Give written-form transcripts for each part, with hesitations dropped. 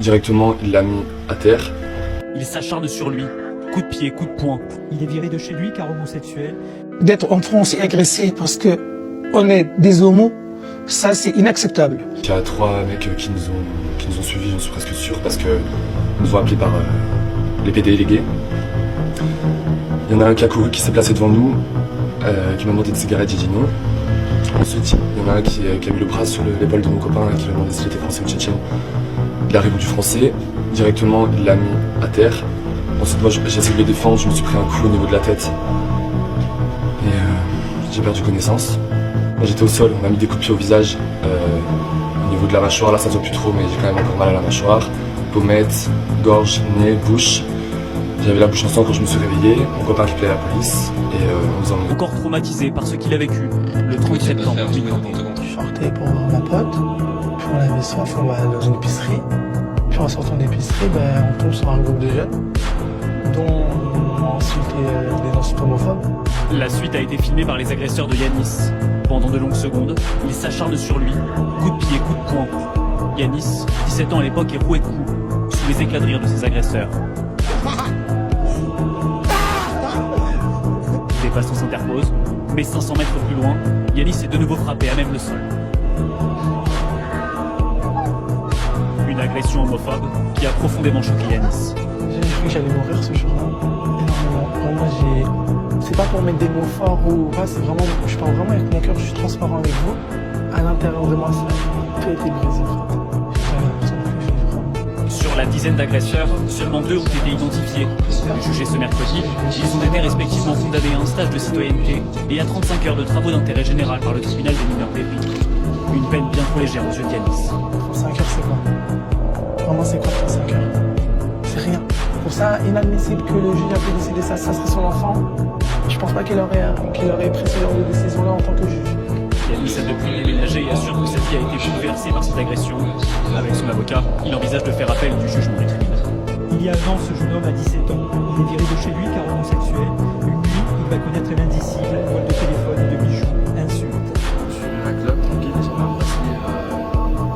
Directement, il l'a mis à terre. Il s'acharne sur lui, coup de pied, coup de poing. Il est viré de chez lui car homosexuel. D'être en France et agressé parce que on est des homos, ça c'est inacceptable. Il y a 3 mecs qui nous ont suivis, j'en suis presque sûr, parce que nous ont appelés par les PD et les gays. Il y en a un qui a couru, qui s'est placé devant nous, qui m'a demandé des cigarettes, j'ai dit non. Ensuite, il y en a un qui a mis le bras sur l'épaule de mon copain, qui m'a demandé si j'étais français ou tchétchène. Il a répondu français. Directement, il l'a mis à terre. Ensuite, moi, j'ai essayé de le défendre, je me suis pris un coup au niveau de la tête. Et j'ai perdu connaissance. Moi, j'étais au sol, on m'a mis des coups de pied au visage. Au niveau de la mâchoire, là, ça se voit plus trop, mais j'ai quand même encore mal à la mâchoire. Pommette, gorge, nez, bouche. J'avais la bouche en sang quand je me suis réveillé. Mon copain qui appelait la police. Et on nous a emmenés. Encore traumatisé par ce qu'il a vécu le 30 septembre 2021. Je sortais pour voir ma pote, puis on avait soif, on va dans une épicerie. Puis en sortant d'épicerie, on tombe sur un groupe de jeunes dont on insulté des insultes homophobes. La suite a été filmée par les agresseurs de Yanis. Pendant de longues secondes, il s'acharne sur lui, coup de pied, coup de poing. Yanis, 17 ans à l'époque, est roué de coups, sous les éclats de rire de ses agresseurs. Des passants s'interposent, mais 500 mètres plus loin, Yanis est de nouveau frappé à même le sol. Une agression homophobe qui a profondément choqué Yanis. J'ai cru que j'allais mourir ce jour-là. Énormément. Vraiment, c'est pas pour mettre des mots forts ou pas, c'est vraiment, je parle vraiment avec mon cœur, je suis transparent avec vous. À l'intérieur de moi, ça a été brisé. J'ai l'impression que je vis vraiment. Sur la dizaine d'agresseurs, seulement 2 ont été identifiés. Jugés ce mercredi, ils ont été respectivement condamnés à un stage de citoyenneté et à 35 heures de travaux d'intérêt général par le tribunal des mineurs d'Evry. Une peine bien trop légère aux yeux de Yanis. 35 heures, c'est quoi? Vraiment, c'est quoi 35 heures? C'est rien. Pour ça, inadmissible que le juge a pu décider ça, ça serait son enfant. Je pense pas qu'il aurait pris ce genre de décision-là en tant que juge. Yanis a depuis déménagé et assure que sa vie a été bouleversée par cette agression. Avec son avocat, il envisage de faire appel du jugement du tribunal. Il y a un an, ce jeune homme a 17 ans. Il est viré de chez lui car homosexuel. Une nuit, il va connaître l'indicible, vol de téléphone, de bijoux, insultes. Je suis venu à la club, tranquille, j'ai m'a apprécié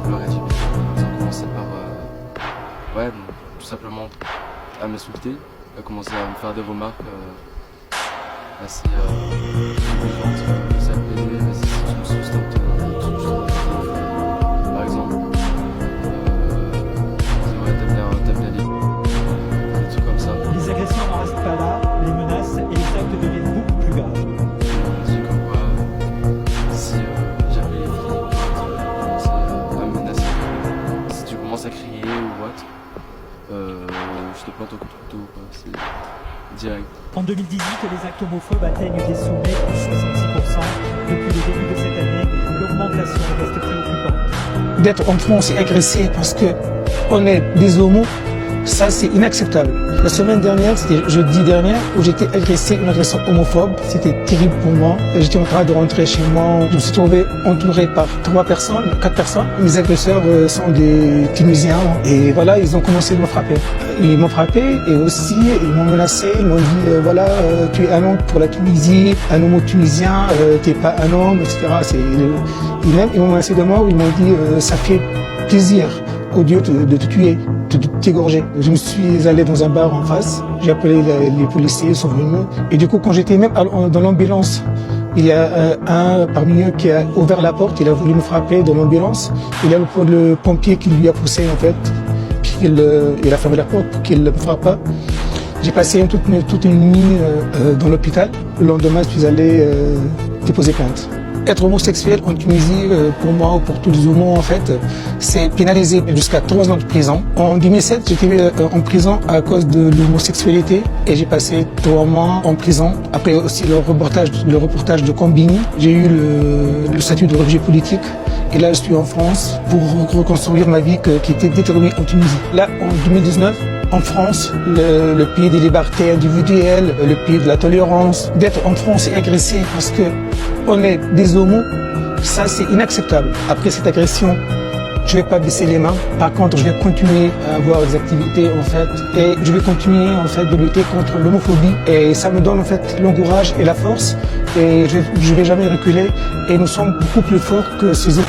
le régime. Ils ont commencé par, tout simplement à m'insulter, à commencer à me faire des remarques assez méchantes, assez appelées, assez substantes. Par exemple, t'aimes bien des trucs comme ça. Les agressions n'en restent pas là, les menaces et les actes deviennent beaucoup plus graves. On dit comme quoi, si j'avais les filles, commencer à me menacer. Si tu commences à crier ou what, je te plante au coup de couteau, quoi. C'est direct. En 2018, les actes homophobes atteignent des sommets de 66%. Depuis le début de cette année, l'augmentation reste préoccupante. D'être en France et agressé parce que on est des homos, ça c'est inacceptable. La semaine dernière, c'était jeudi dernier, où j'étais agressé, une agression homophobe. C'était terrible pour moi. J'étais en train de rentrer chez moi. Je me suis trouvé entouré par 4 personnes. Mes agresseurs sont des Tunisiens. Et voilà, ils ont commencé à me frapper. Ils m'ont frappé et aussi ils m'ont menacé. Ils m'ont dit, tu es un homme pour la Tunisie, un homo tunisien, tu n'es pas un homme, etc. Ils m'ont menacé de mort. Ils m'ont dit, ça fait plaisir au lieu de te tuer, de t'égorger. Je me suis allé dans un bar en face, j'ai appelé les policiers, ils sont venus. Et du coup, quand j'étais même dans l'ambulance, il y a un parmi eux qui a ouvert la porte, il a voulu me frapper dans l'ambulance. Il y a le pompier qui lui a poussé en fait, il a fermé la porte pour qu'il ne me frappe pas. J'ai passé toute une nuit dans l'hôpital. Le lendemain, je suis allé déposer plainte. Être homosexuel en Tunisie, pour moi ou pour tous les homos en fait, c'est pénalisé jusqu'à 3 ans de prison. En 2007, j'étais en prison à cause de l'homosexualité et j'ai passé 3 mois en prison. Après aussi le reportage de Combini, j'ai eu le statut de réfugié politique. Et là, je suis en France pour reconstruire ma vie qui était déterminée en Tunisie. Là, en 2019, en France, le pays des libertés individuelles, le pays de la tolérance, d'être en France et agressé parce que on est des homos, ça c'est inacceptable. Après cette agression, je vais pas baisser les mains. Par contre, je vais continuer à avoir des activités en fait, et je vais continuer en fait de lutter contre l'homophobie. Et ça me donne en fait l'encourage et la force. Et je vais jamais reculer. Et nous sommes beaucoup plus forts que ces autres.